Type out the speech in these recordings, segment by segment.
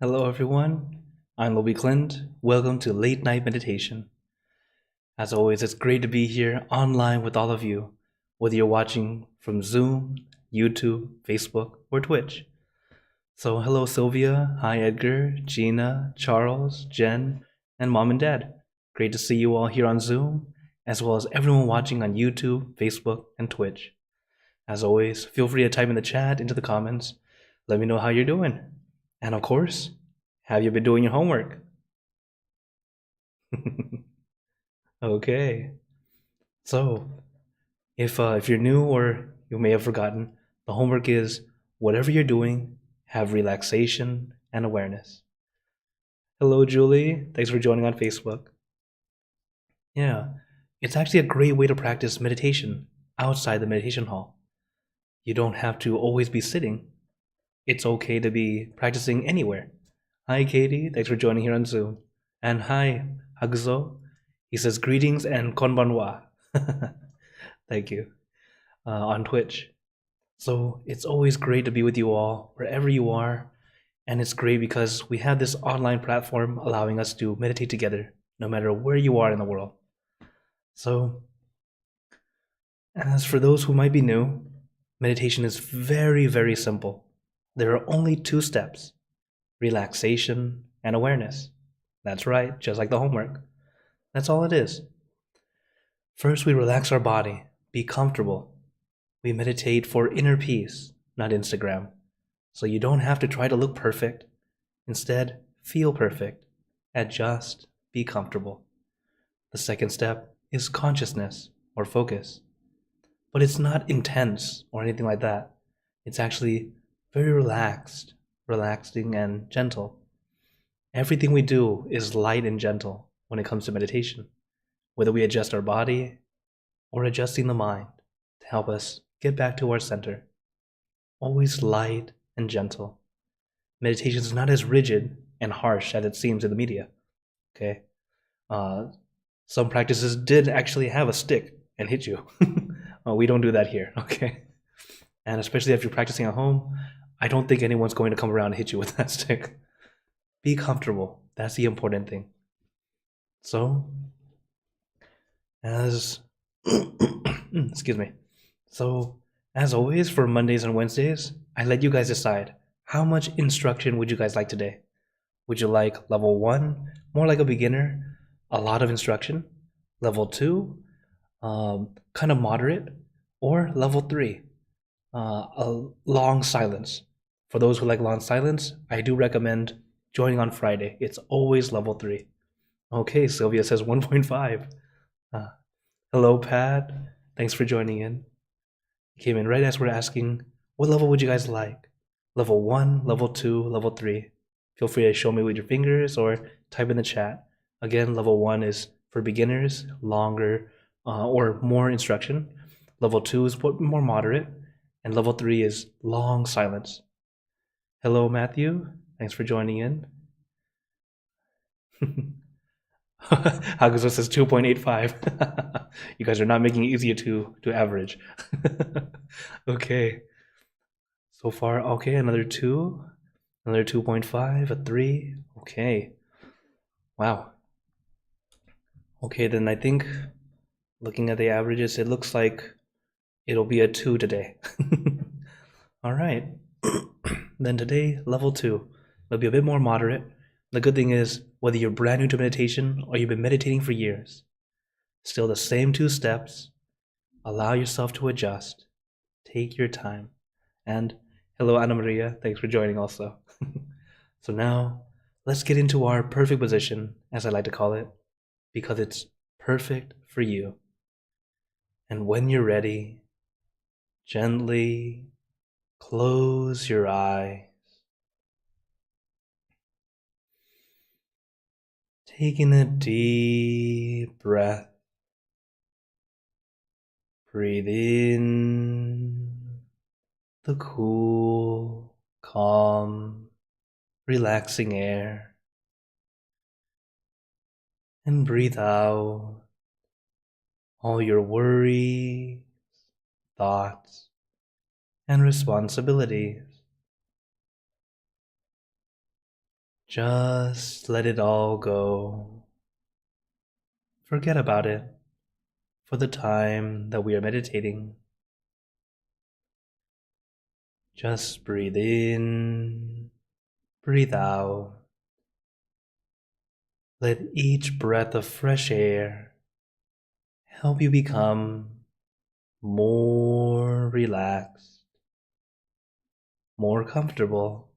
Hello, everyone. I'm Lobby Clint. Welcome to Late Night Meditation. As always, it's great to be here online with all of you, whether you're watching from Zoom, YouTube, Facebook, or Twitch. So, hello, Sylvia. Hi, Edgar, Gina, Charles, Jen, and Mom and Dad. Great to see you all here on Zoom, as well as everyone watching on YouTube, Facebook, and Twitch. As always, feel free to type in the chat into the comments. Let me know how you're doing. And of course, have you been doing your homework? Okay. So, if you're new or you may have forgotten, the homework is whatever you're doing, have relaxation and awareness. Hello, Julie. Thanks for joining on Facebook. Yeah, it's actually a great way to practice meditation outside the meditation hall. You don't have to always be sitting. It's okay to be practicing anywhere. Hi, Katie. Thanks for joining here on Zoom. And hi, Haguzo. He says greetings and konbanwa. Thank you. On Twitch. So it's always great to be with you all, wherever you are. And it's great because we have this online platform allowing us to meditate together, no matter where you are in the world. So, as for those who might be new, meditation is very, very simple. There are only two steps: relaxation and awareness. That's right, just like the homework. That's all it is. First, we relax our body, be comfortable. We meditate for inner peace, not Instagram. So you don't have to try to look perfect. Instead, feel perfect. Adjust, be comfortable. The second step is consciousness or focus. But it's not intense or anything like that. It's actually very relaxing and gentle. Everything we do is light and gentle when it comes to meditation, whether we adjust our body or adjusting the mind to help us get back to our center. Always light and gentle. Meditation is not as rigid and harsh as it seems in the media. Okay, some practices did actually have a stick and hit you. We don't do that here. Okay, and especially if you're practicing at home, I don't think anyone's going to come around and hit you with that stick. Be comfortable. That's the important thing. So, as excuse me. So, as always, for Mondays and Wednesdays, I let you guys decide how much instruction would you guys like today? Would you like level 1, more like a beginner, a lot of instruction? Level 2, kind of moderate? Or level 3, a long silence? For those who like long silence, I do recommend joining on Friday. It's always level 3. Okay, Sylvia says 1.5. Uh, hello, Pat. Thanks for joining in. You came in right as we're asking, what level would you guys like? Level 1, level 2, level 3. Feel free to show me with your fingers or type in the chat. Again, level 1 is for beginners, longer or more instruction. Level 2 is more moderate. And level 3 is long silence. Hello, Matthew. Thanks for joining in. Haguzo says 2.85. You guys are not making it easier to average. Okay. So far, okay, another 2, another 2.5, a 3. Okay. Wow. Okay, then I think looking at the averages, it looks like it'll be a 2 today. All right. Then today, level 2. It'll be a bit more moderate. The good thing is, whether you're brand new to meditation or you've been meditating for years, still the same 2 steps. Allow yourself to adjust. Take your time. And hello, Anna Maria. Thanks for joining also. So now, let's get into our perfect position, as I like to call it, because it's perfect for you. And when you're ready, gently close your eyes. Taking a deep breath. Breathe in the cool, calm, relaxing air. And breathe out all your worries, thoughts, and responsibilities. Just let it all go. Forget about it for the time that we are meditating. Just breathe in, breathe out. Let each breath of fresh air help you become more relaxed, more comfortable.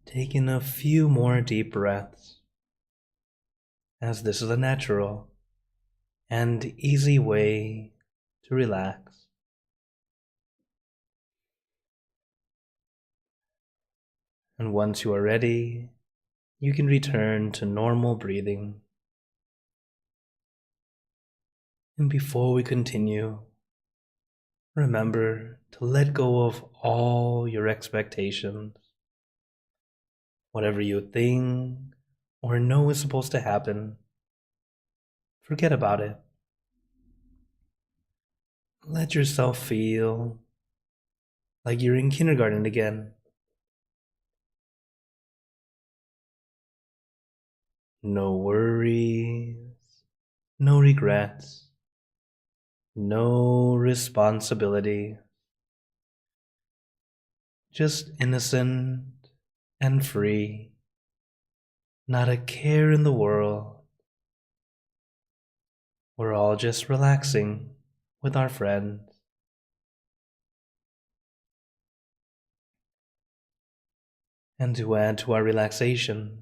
Take in a few more deep breaths, as this is a natural and easy way to relax. And once you are ready, you can return to normal breathing. And before we continue, remember to let go of all your expectations. Whatever you think or know is supposed to happen, forget about it. Let yourself feel like you're in kindergarten again. No worries, no regrets, no responsibility. Just innocent and free. Not a care in the world. We're all just relaxing with our friends. And to add to our relaxation,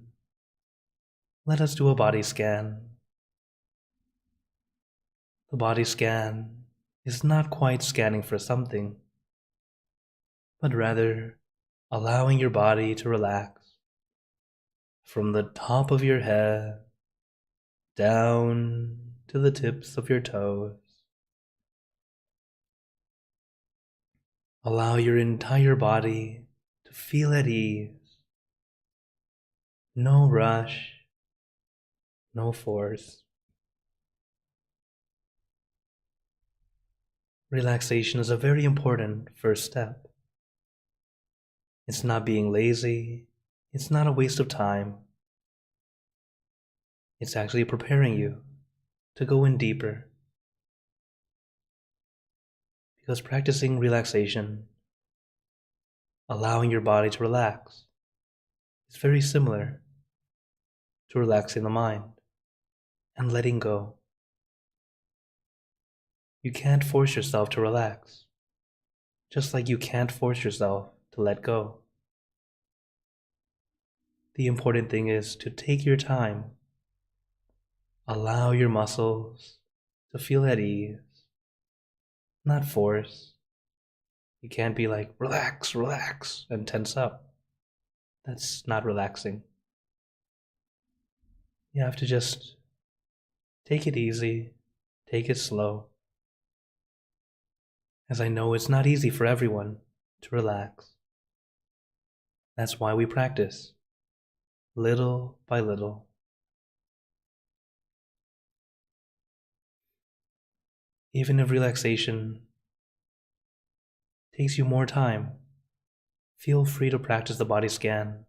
let us do a body scan. The body scan is not quite scanning for something, but rather allowing your body to relax from the top of your head down to the tips of your toes. Allow your entire body to feel at ease. No rush, no force. Relaxation is a very important first step. It's not being lazy. It's not a waste of time. It's actually preparing you to go in deeper. Because practicing relaxation, allowing your body to relax, is very similar to relaxing the mind and letting go. You can't force yourself to relax, just like you can't force yourself to let go. The important thing is to take your time. Allow your muscles to feel at ease, not force. You can't be like, relax, relax, and tense up. That's not relaxing. You have to just take it easy, take it slow. As I know it's not easy for everyone to relax. That's why we practice, little by little. Even if relaxation takes you more time, feel free to practice the body scan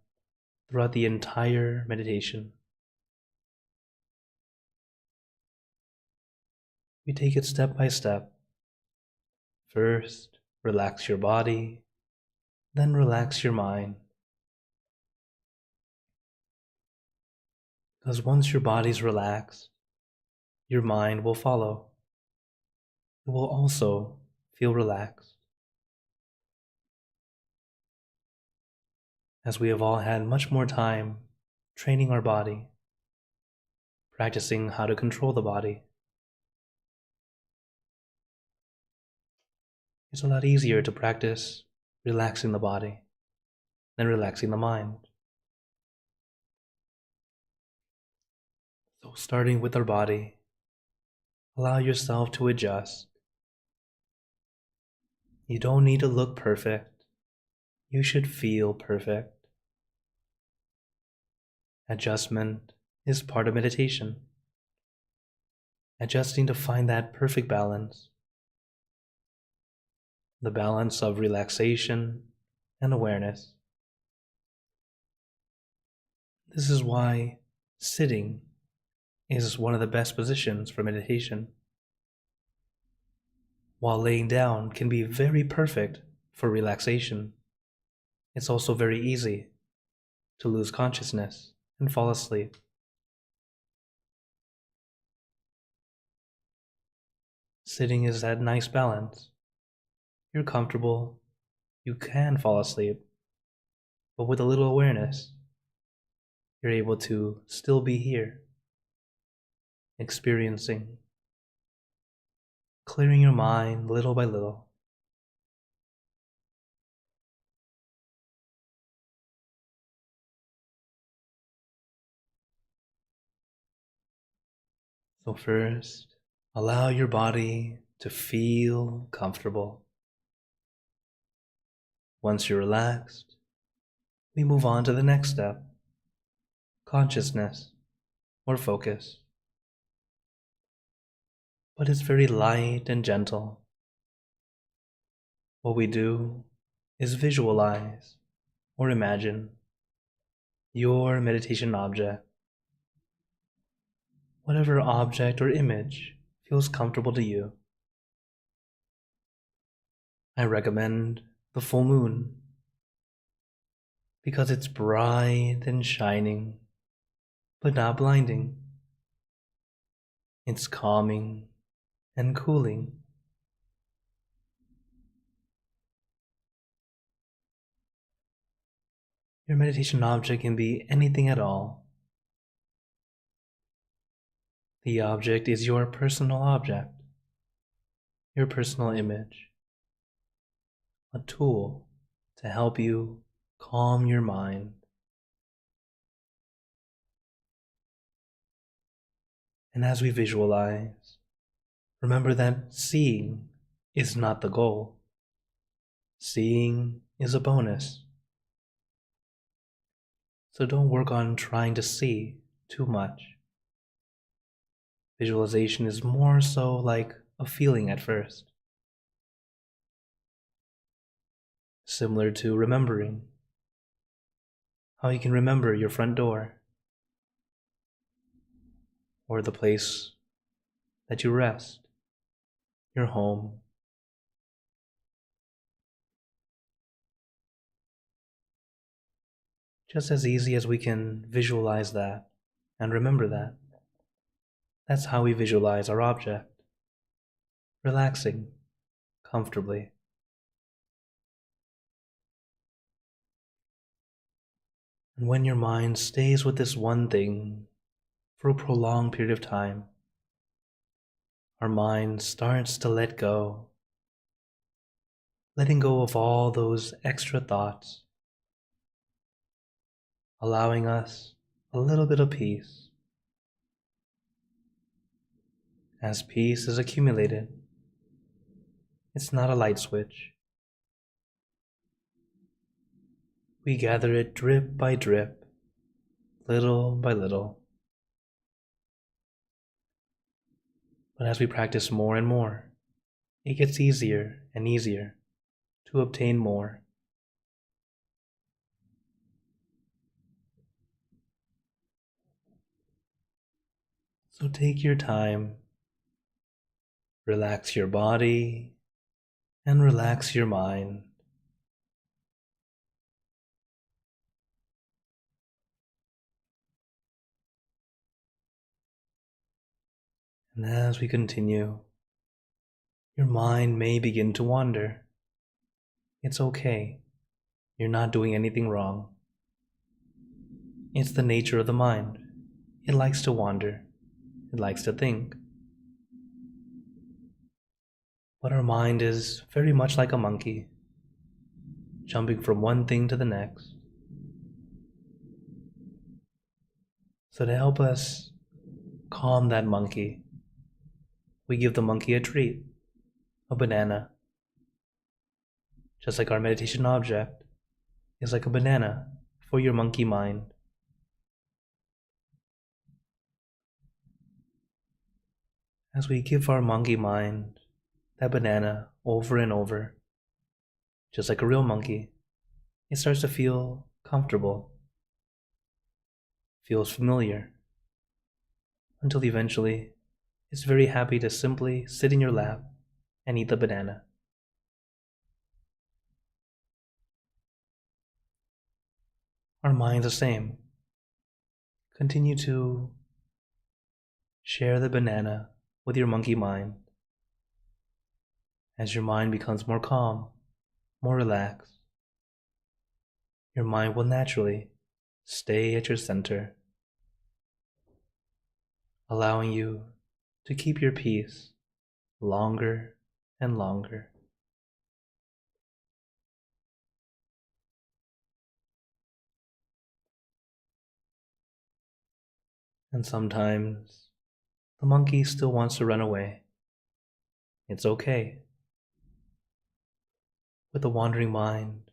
throughout the entire meditation. We take it step by step. First, relax your body, then relax your mind. Because once your body's relaxed, your mind will follow. It will also feel relaxed. As we have all had much more time training our body, practicing how to control the body, it's a lot easier to practice relaxing the body than relaxing the mind. So starting with our body, allow yourself to adjust. You don't need to look perfect. You should feel perfect. Adjustment is part of meditation. Adjusting to find that perfect balance. The balance of relaxation and awareness. This is why sitting is one of the best positions for meditation, while laying down can be very perfect for relaxation. It's also very easy to lose consciousness and fall asleep. Sitting is that nice balance. You're comfortable, you can fall asleep, but with a little awareness, you're able to still be here, experiencing, clearing your mind little by little. So first, allow your body to feel comfortable. Once you're relaxed, we move on to the next step, consciousness or focus. But it's very light and gentle. What we do is visualize or imagine your meditation object. Whatever object or image feels comfortable to you. I recommend the full moon because it's bright and shining, but not blinding. It's calming and cooling. Your meditation object can be anything at all. The object is your personal object, your personal image, a tool to help you calm your mind. And as we visualize, remember that seeing is not the goal. Seeing is a bonus. So don't work on trying to see too much. Visualization is more so like a feeling at first. Similar to remembering. How you can remember your front door, or the place that you rest, your home. Just as easy as we can visualize that and remember that. That's how we visualize our object, relaxing comfortably. And when your mind stays with this one thing for a prolonged period of time, our mind starts to let go, letting go of all those extra thoughts, allowing us a little bit of peace. As peace is accumulated, it's not a light switch. We gather it drip by drip, little by little. But as we practice more and more, it gets easier and easier to obtain more. So take your time, relax your body, and relax your mind. And as we continue, your mind may begin to wander. It's okay. You're not doing anything wrong. It's the nature of the mind. It likes to wander. It likes to think. But our mind is very much like a monkey, jumping from one thing to the next. So to help us calm that monkey, we give the monkey a treat, a banana. Just like our meditation object is like a banana for your monkey mind. As we give our monkey mind that banana over and over, just like a real monkey, it starts to feel comfortable. feels familiar, until eventually it's very happy to simply sit in your lap and eat the banana. Our mind's the same. Continue to share the banana with your monkey mind. As your mind becomes more calm, more relaxed, your mind will naturally stay at your center, allowing you to keep your peace longer and longer. And sometimes the monkey still wants to run away. It's okay. With the wandering mind,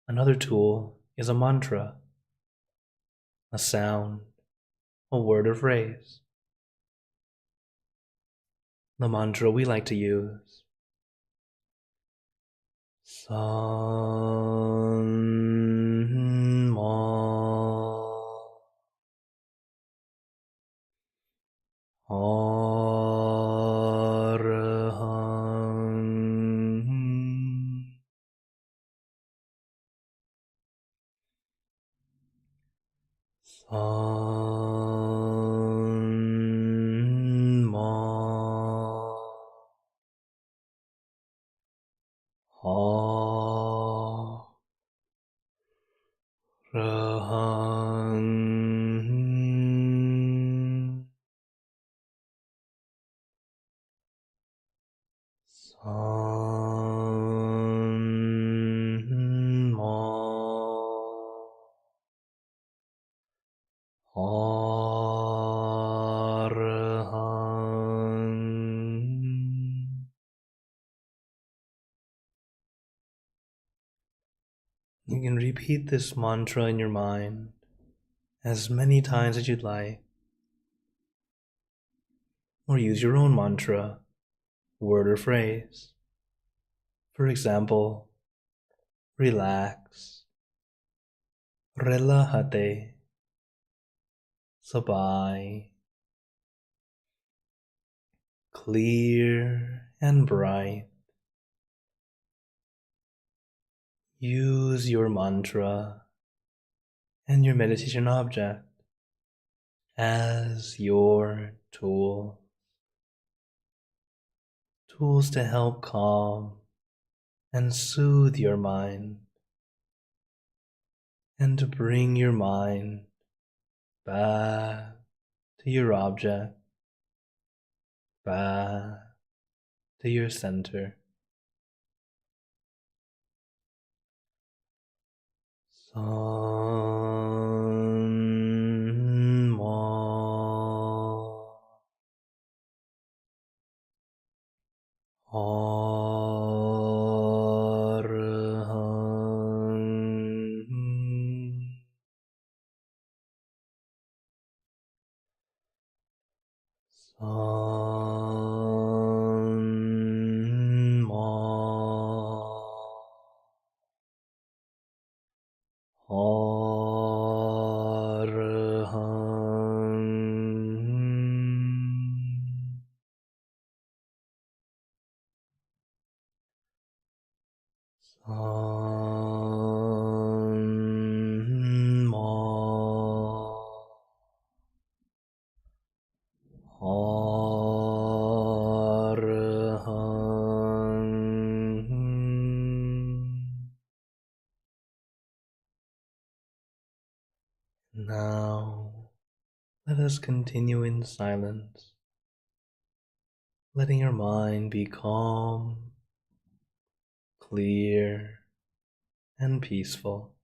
another tool is a mantra, a sound, a word or phrase. The mantra we like to use: San Ma Arahang San Ma Arahang San Ma Arahang. You can repeat this mantra in your mind as many times as you'd like, or use your own mantra, word or phrase. For example, relax, relajate, sabay, clear and bright. Use your mantra and your meditation object as your tool. Tools to help calm and soothe your mind, and to bring your mind back to your object, back to your center. San Ma Arahang San Ma Arahang. San Ma Arahang. Now, let us continue in silence, letting your mind be calm, clear, and peaceful.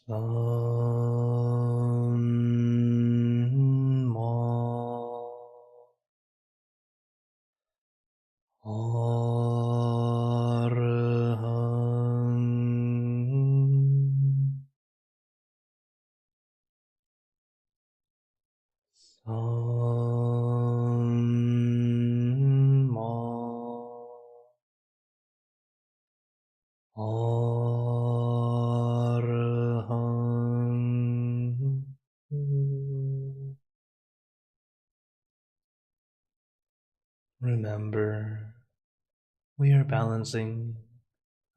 Sammo Arahant Sammo Arahant. Remember, we are balancing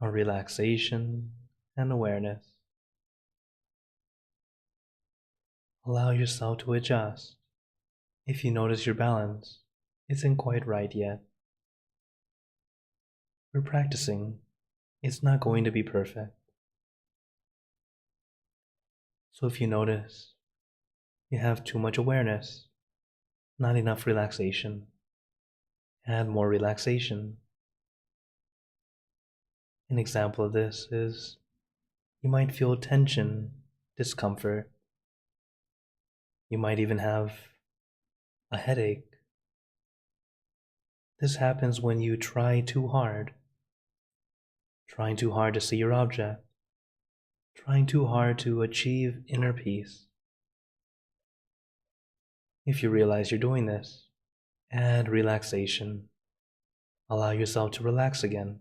our relaxation and awareness. Allow yourself to adjust if you notice your balance isn't quite right yet. We're practicing. It's not going to be perfect. So if you notice you have too much awareness, not enough relaxation, add more relaxation. An example of this is you might feel tension, discomfort. You might even have a headache. This happens when you try too hard, trying too hard to see your object, trying too hard to achieve inner peace. If you realize you're doing this, add relaxation. Allow yourself to relax again,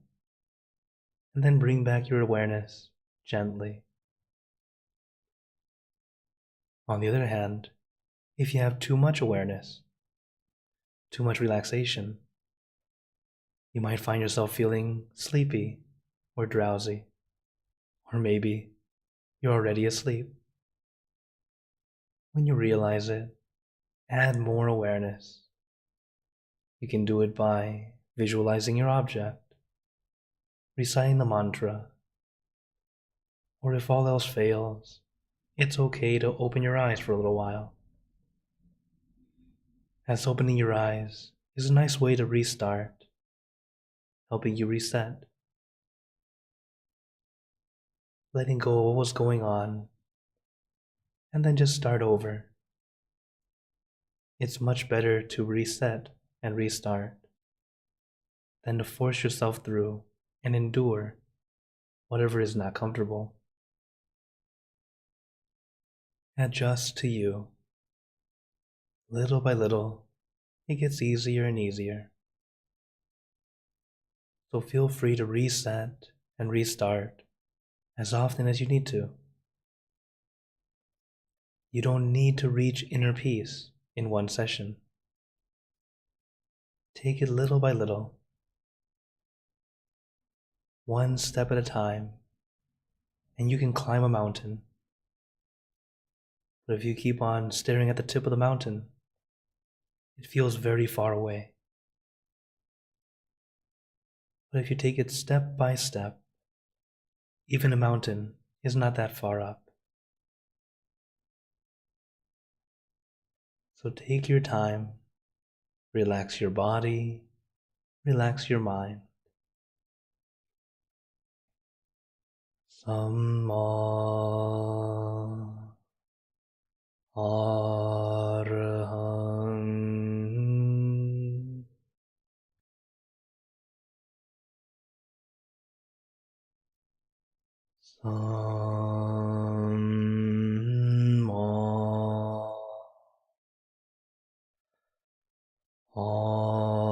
and then bring back your awareness gently. On the other hand, if you have too much awareness, too much relaxation, you might find yourself feeling sleepy or drowsy, or maybe you're already asleep. When you realize it, add more awareness. You can do it by visualizing your object, reciting the mantra, or if all else fails, it's okay to open your eyes for a little while. As opening your eyes is a nice way to restart, helping you reset, letting go of what was going on, and then just start over. It's much better to reset and restart than to force yourself through and endure whatever is not comfortable. Adjust to you. Little by little, it gets easier and easier. So feel free to reset and restart as often as you need to. You don't need to reach inner peace in one session. Take it little by little, one step at a time, and you can climb a mountain. But if you keep on staring at the tip of the mountain, it feels very far away. But if you take it step by step, even a mountain is not that far up. So take your time, relax your body, relax your mind. Samma Arahant Samma Arahant Samma Arahant.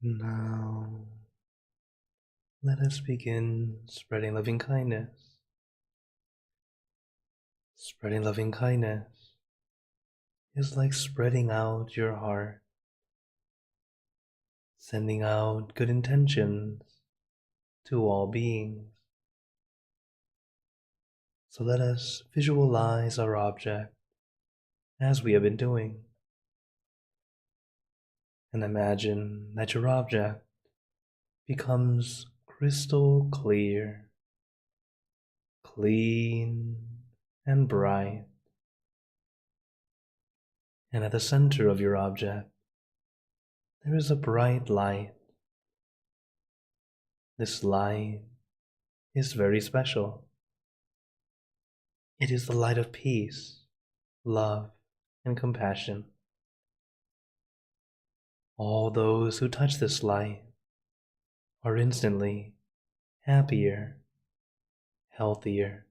Now, let us begin spreading loving kindness. Spreading loving kindness is like spreading out your heart, sending out good intentions to all beings. So let us visualize our object as we have been doing, and imagine that your object becomes crystal clear, clean, and bright. And at the center of your object, there is a bright light. This light is very special. It is the light of peace, love, and compassion. All those who touch this light are instantly happier, healthier,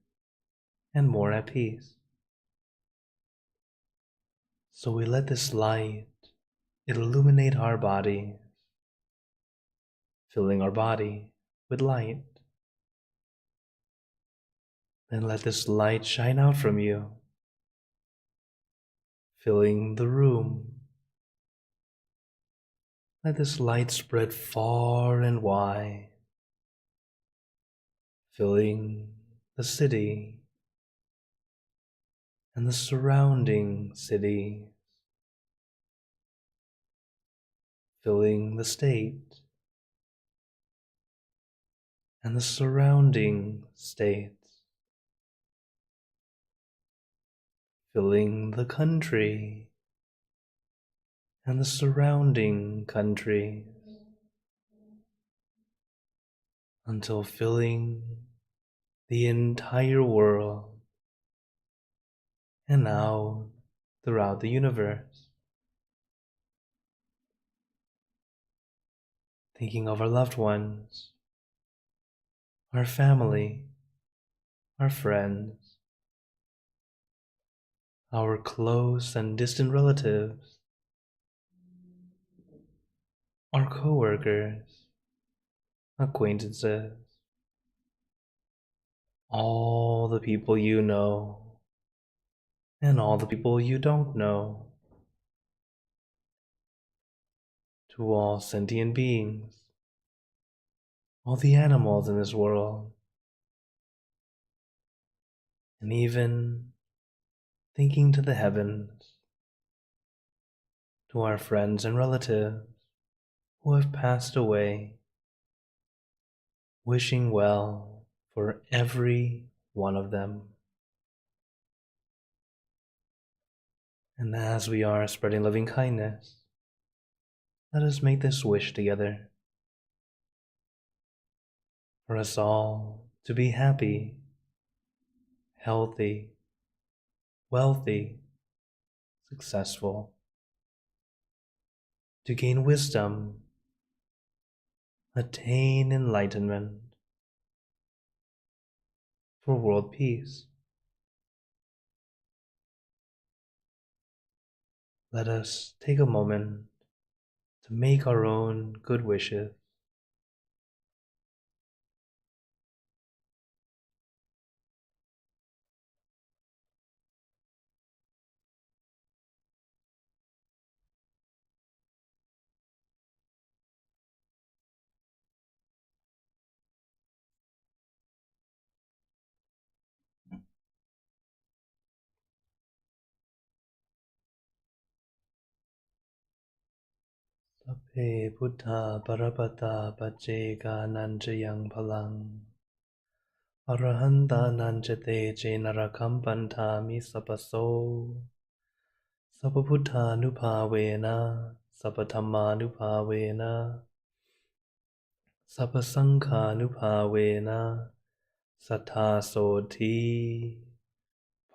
and more at peace. So we let this light illuminate our bodies, filling our body with light. Then let this light shine out from you, filling the room. Let this light spread far and wide, filling the city and the surrounding cities, filling the state and the surrounding states, filling the country and the surrounding countries, until filling the entire world and out throughout the universe. Thinking of our loved ones, our family, our friends, our close and distant relatives, our co-workers, acquaintances, all the people you know, and all the people you don't know, to all sentient beings, all the animals in this world, and even thinking to the heavens, to our friends and relatives who have passed away, wishing well for every one of them. And as we are spreading loving kindness, let us make this wish together, for us all to be happy, healthy, wealthy, successful, to gain wisdom, attain enlightenment, for world peace. Let us take a moment to make our own good wishes. Sape Buddha Parapata Pacheka Nanjayang Palang Arahanta Nanjate Jenarakampanta Misapaso Sapabuddha Nupavena Sapatama Nupavena Sapasangha Nupavena Sattha Soti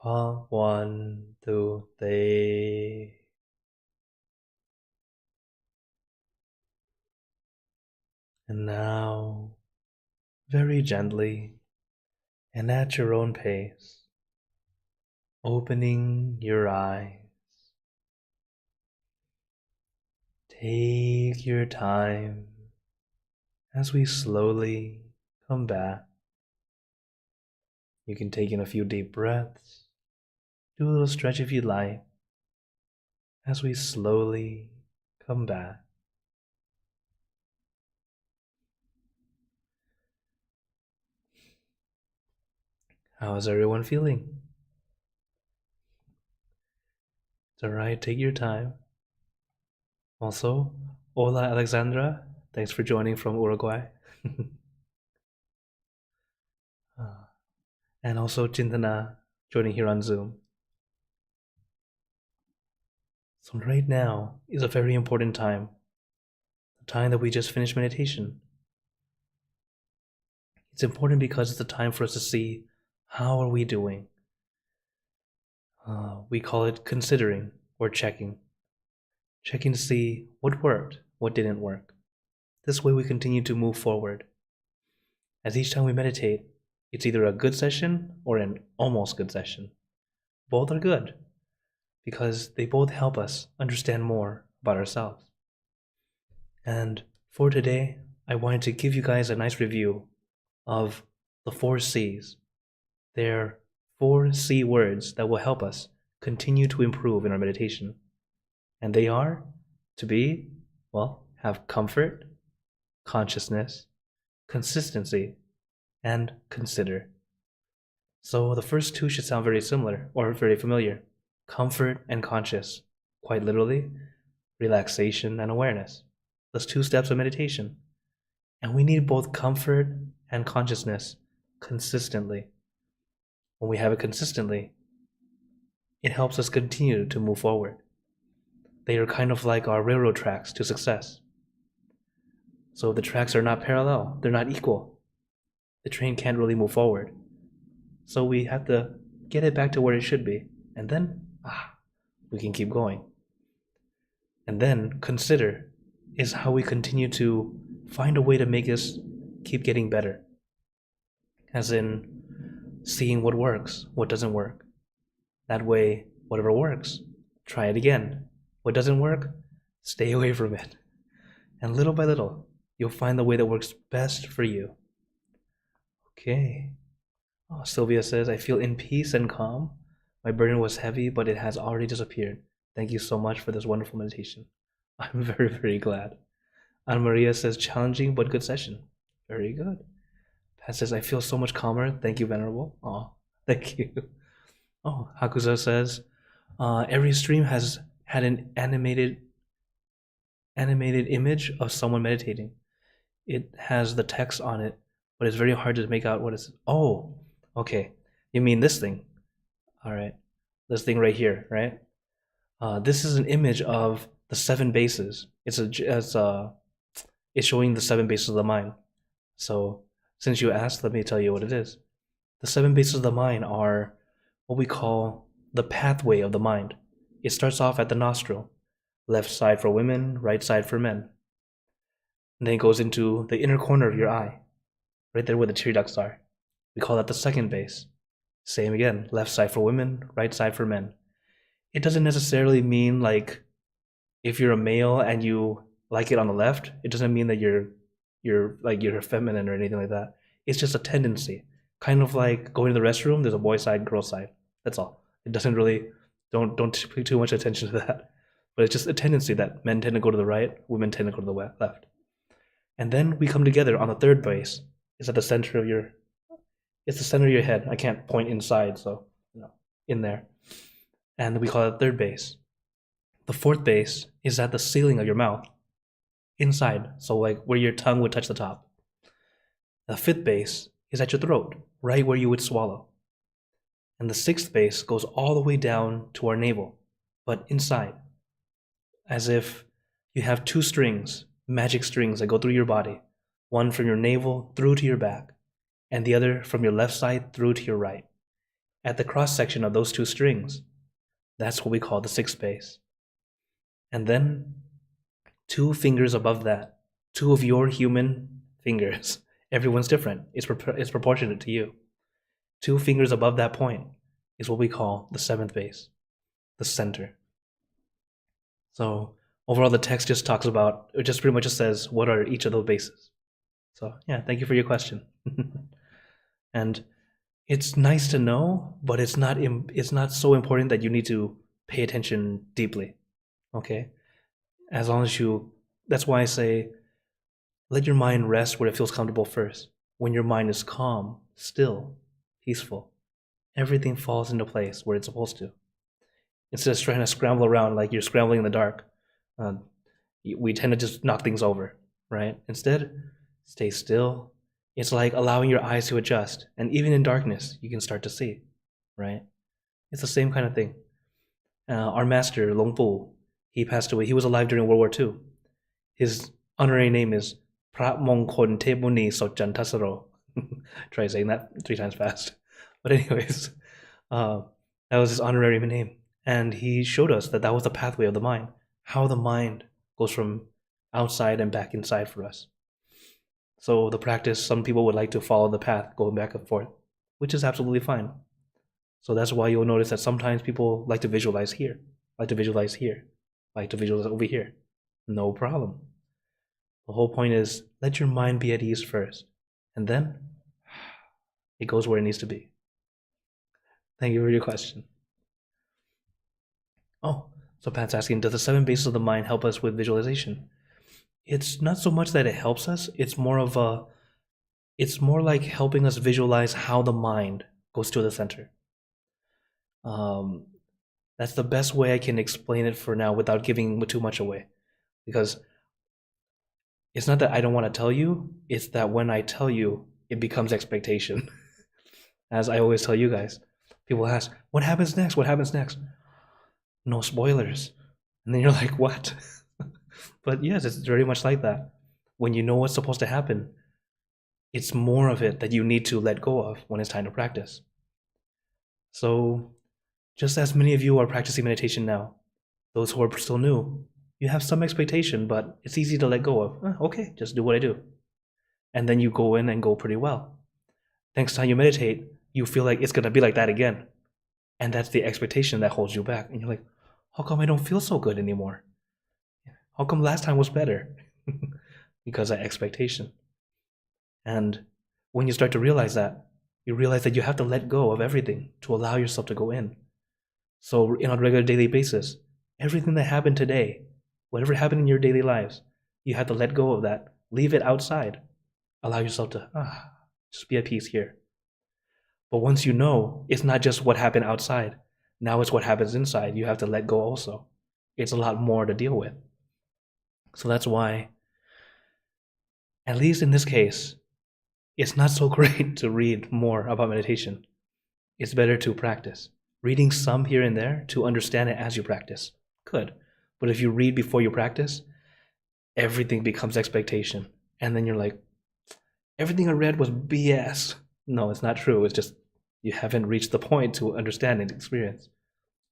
Bhavantu Te. And now, very gently and at your own pace, opening your eyes, Take your time as we slowly come back. You can take in a few deep breaths, do a little stretch if you'd like, as we slowly come back. How is everyone feeling? It's alright, take your time. Also, hola Alexandra, thanks for joining from Uruguay. And also Chintana joining here on Zoom. So right now is a very important time, the time that we just finished meditation. It's important because it's a time for us to see how are we doing. We call it considering or checking. Checking to see what worked, what didn't work. This way we continue to move forward. As each time we meditate, it's either a good session or an almost good session. Both are good because they both help us understand more about ourselves. And for today, I wanted to give you guys a nice review of the 4 C's. They're 4 C words that will help us continue to improve in our meditation. And they are to be, well, have comfort, consciousness, consistency, and consider. So the first 2 should sound very similar or very familiar. Comfort and conscious. Quite literally, relaxation and awareness. Those 2 steps of meditation. And we need both comfort and consciousness consistently. When we have it consistently, it helps us continue to move forward. They are kind of like our railroad tracks to success. So the tracks are not parallel, they're not equal. The train can't really move forward. So we have to get it back to where it should be, and then, we can keep going. And then consider is how we continue to find a way to make us keep getting better. As in, seeing what works, what doesn't work. That way, whatever works, try it again. What doesn't work, stay away from it. And little by little, you'll find the way that works best for you. Okay. Oh, Sylvia says, I feel in peace and calm. My burden was heavy, but it has already disappeared. Thank you so much for this wonderful meditation. I'm very, very glad. Anna Maria says, challenging but good session. Very good. Pat says, I feel so much calmer. Thank you, Venerable. Oh, thank you. Oh, Hakuza says, every stream has had an animated image of someone meditating. It has the text on it, but it's very hard to make out what it's. Oh, okay. You mean this thing? All right. This thing right here, right? This is an image of the 7 bases. It's showing the 7 bases of the mind. So since you asked, let me tell you what it is. The 7 bases of the mind are what we call the pathway of the mind. It starts off at the nostril, left side for women, right side for men. And then it goes into the inner corner of your eye, right there where the tear ducts are. We call that the 2nd base. Same again, left side for women, right side for men. It doesn't necessarily mean like if you're a male and you like it on the left, it doesn't mean that you're feminine or anything like that. It's just a tendency. Kind of like going to the restroom, there's a boy side, girl side. That's all. It doesn't really don't pay too much attention to that. But it's just a tendency that men tend to go to the right, women tend to go to the left. And then we come together on the 3rd base. It's at the center of your head. I can't point inside, so in there. And we call it 3rd base. The 4th base is at the ceiling of your mouth, inside, so like where your tongue would touch the top. The 5th base is at your throat, right where you would swallow. And the 6th base goes all the way down to our navel, but inside, as if you have 2 strings, magic strings that go through your body, one from your navel through to your back, and the other from your left side through to your right. At the cross section of those 2 strings, that's what we call the 6th base. And then 2 fingers above that, 2 of your human fingers. Everyone's different. It's proportionate to you. 2 fingers above that point is what we call the 7th base, the center. So overall, the text just talks about, it just pretty much just says, what are each of those bases? So yeah, thank you for your question. And it's nice to know, but it's not so important that you need to pay attention deeply. Okay? As long as that's why I say, let your mind rest where it feels comfortable first. When your mind is calm, still, peaceful, everything falls into place where it's supposed to. Instead of trying to scramble around like you're scrambling in the dark, we tend to just knock things over, right? Instead, stay still. It's like allowing your eyes to adjust, and even in darkness, you can start to see, right? It's the same kind of thing. Our master, Long Bu, he passed away. He was alive during World War II. His honorary name is Prat Mongkol Tebuni Sochantasaro. Try saying that 3 times fast. But anyways, that was his honorary name. And he showed us that that was the pathway of the mind, how the mind goes from outside and back inside for us. So the practice, some people would like to follow the path going back and forth, which is absolutely fine. So that's why you'll notice that sometimes people like to visualize here, like to visualize here, like to visualize over here. No problem. The whole point is let your mind be at ease first, and then it goes where it needs to be. Thank you for your question. Oh, so Pat's asking, does the 7 bases of the mind help us with visualization? It's not so much that it helps us, it's more like helping us visualize how the mind goes to the center. That's the best way I can explain it for now without giving too much away. Because it's not that I don't want to tell you, it's that when I tell you, it becomes expectation. As I always tell you guys, people ask, what happens next? What happens next? No spoilers. And then you're like, what? But yes, it's very much like that. When you know what's supposed to happen, it's more of it that you need to let go of when it's time to practice. So, just as many of you are practicing meditation now, those who are still new, you have some expectation, but it's easy to let go of. Okay, just do what I do. And then you go in and go pretty well. Next time you meditate, you feel like it's going to be like that again. And that's the expectation that holds you back. And you're like, how come I don't feel so good anymore? How come last time was better? Because of expectation. And when you start to realize that, you realize that you have to let go of everything to allow yourself to go in. So on a regular daily basis, everything that happened today, whatever happened in your daily lives, you have to let go of that. Leave it outside. Allow yourself to just be at peace here. But once you know, it's not just what happened outside. Now it's what happens inside. You have to let go also. It's a lot more to deal with. So that's why, at least in this case, it's not so great to read more about meditation. It's better to practice. Reading some here and there to understand it as you practice. Good. But if you read before you practice, everything becomes expectation. And then you're like, everything I read was BS. No, it's not true. It's just you haven't reached the point to understand and experience.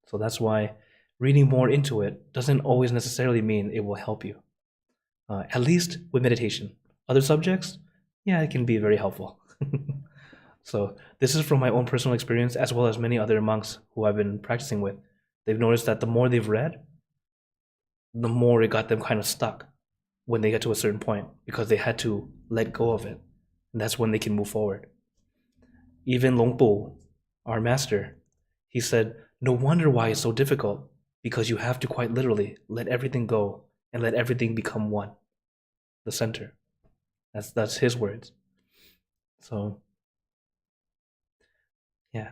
So that's why reading more into it doesn't always necessarily mean it will help you. At least with meditation. Other subjects, yeah, it can be very helpful. So this is from my own personal experience, as well as many other monks who I've been practicing with. They've noticed that the more they've read, the more it got them kind of stuck when they get to a certain point, because they had to let go of it. And that's when they can move forward. Even Long Bu, our master, he said, no wonder why it's so difficult, because you have to quite literally let everything go and let everything become one, the center. That's his words. So, yeah.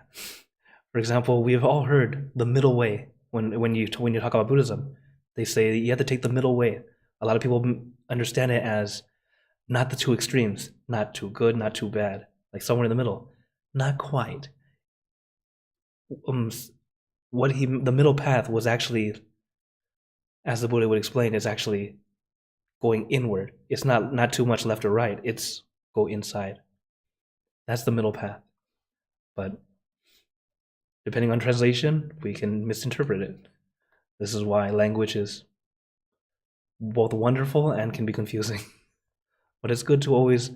For example, we have all heard the middle way. When you talk about Buddhism, they say you have to take the middle way. A lot of people understand it as not the two extremes, not too good, not too bad, like somewhere in the middle. Not quite. The middle path was actually, as the Buddha would explain, is actually going inward. It's not too much left or right. It's go inside. That's the middle path. But depending on translation, we can misinterpret it. This is why language is both wonderful and can be confusing. But it's good to always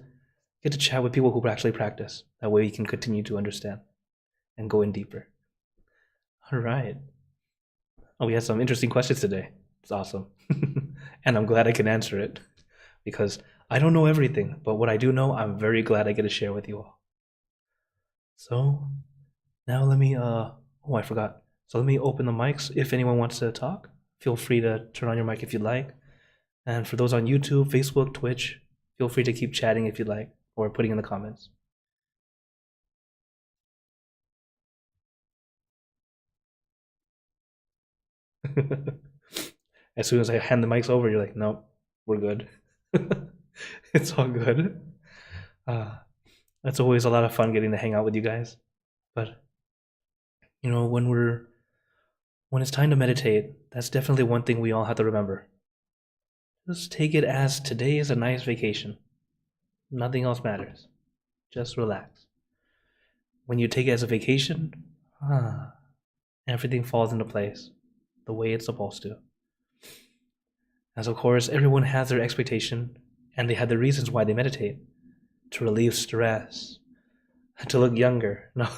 get to chat with people who actually practice. That way you can continue to understand and go in deeper. All right. Oh, we had some interesting questions today. It's awesome. And I'm glad I can answer it because I don't know everything, but what I do know, I'm very glad I get to share with you all. So now let me, oh, I forgot. So let me open the mics. If anyone wants to talk, feel free to turn on your mic if you'd like. And for those on YouTube, Facebook, Twitch, feel free to keep chatting if you'd like, or putting in the comments. As soon as I hand the mics over, you're like, nope, we're good. It's all good. That's always a lot of fun getting to hang out with you guys. But you know, when it's time to meditate, that's definitely one thing we all have to remember. Just take it as today is a nice vacation. Nothing else matters. Just relax. When you take it as a vacation, everything falls into place the way it's supposed to. As of course, everyone has their expectation and they have the reasons why they meditate. To relieve stress, to look younger. No,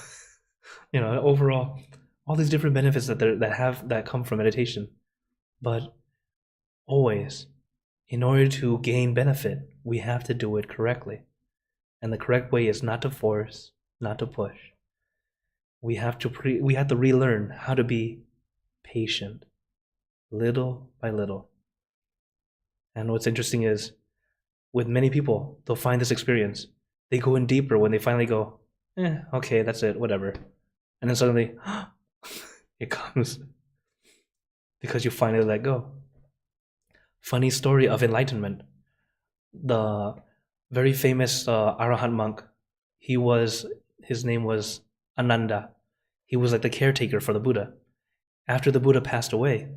you know, overall, all these different benefits that come from meditation. But always, in order to gain benefit, we have to do it correctly. And the correct way is not to force, not to push. We have to relearn how to be patient, little by little. And what's interesting is, with many people, they'll find this experience. They go in deeper when they finally go, okay, that's it, whatever. And then suddenly, it comes because you finally let go. Funny story of enlightenment. The very famous Arahant monk, his name was Ananda. He was like the caretaker for the Buddha. After the Buddha passed away,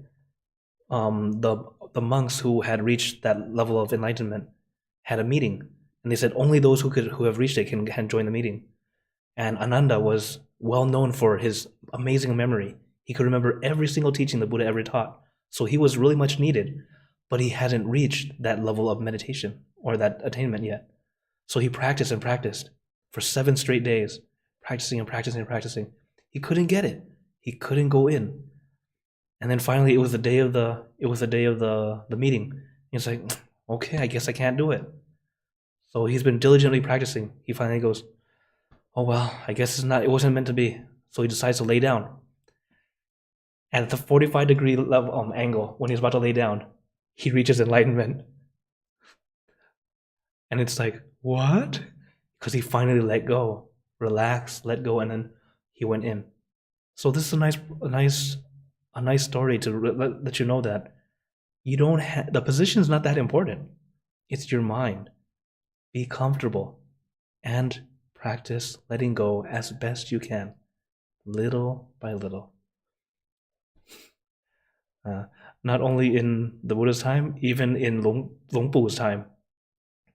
the monks who had reached that level of enlightenment had a meeting, and they said only those who have reached it can join the meeting. And Ananda was well known for his amazing memory. He could remember every single teaching the Buddha ever taught, so he was really much needed, but he hadn't reached that level of meditation or that attainment yet. So he practiced and practiced for 7 straight days, practicing and practicing and practicing. He couldn't get it. He couldn't go in. And then finally, it was the day of the meeting. He's like, okay, I guess I can't do it. So he's been diligently practicing. He finally goes, oh well, I guess it wasn't meant to be. So he decides to lay down. At the 45-degree level angle, when he's about to lay down, he reaches enlightenment. And it's like, what? Because he finally let go, relaxed, let go, and then he went in. So this is a nice story to let you know that you don't the position's not that important. It's your mind. Be comfortable and practice letting go as best you can, little by little. Not only in the Buddha's time, even in Long Pu's time,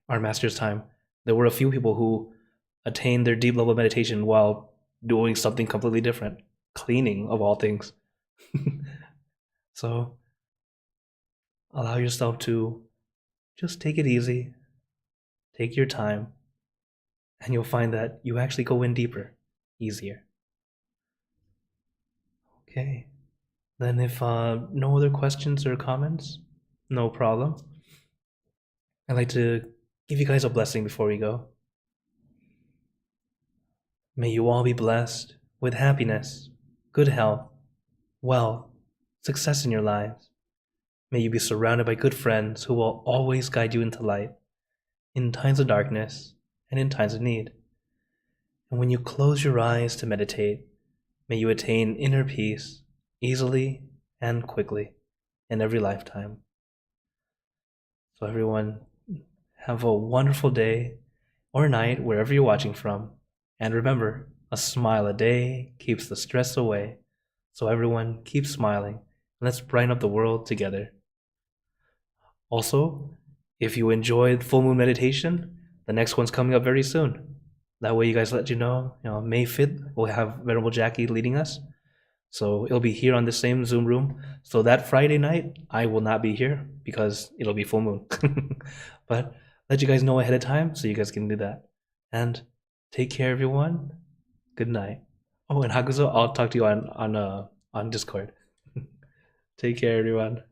our master's time, there were a few people who attained their deep level of meditation while doing something completely different, cleaning of all things. So allow yourself to just take it easy, take your time, and you'll find that you actually go in deeper, easier. Okay, then if no other questions or comments, no problem. I'd like to give you guys a blessing before we go. May you all be blessed with happiness, good health, wealth, success in your lives. May you be surrounded by good friends who will always guide you into light, in times of darkness and in times of need. And when you close your eyes to meditate, may you attain inner peace easily and quickly in every lifetime. So everyone, have a wonderful day or night wherever you're watching from. And remember, a smile a day keeps the stress away. So everyone, keep smiling. Let's brighten up the world together. Also, if you enjoyed full moon meditation, the next one's coming up very soon. That way you guys let you know, May 5th, we'll have Venerable Jackie leading us. So it'll be here on the same Zoom room. So that Friday night, I will not be here because it'll be full moon. But let you guys know ahead of time so you guys can do that. And take care, everyone. Good night. Oh, and Hakuzo, I'll talk to you on Discord. Take care, everyone.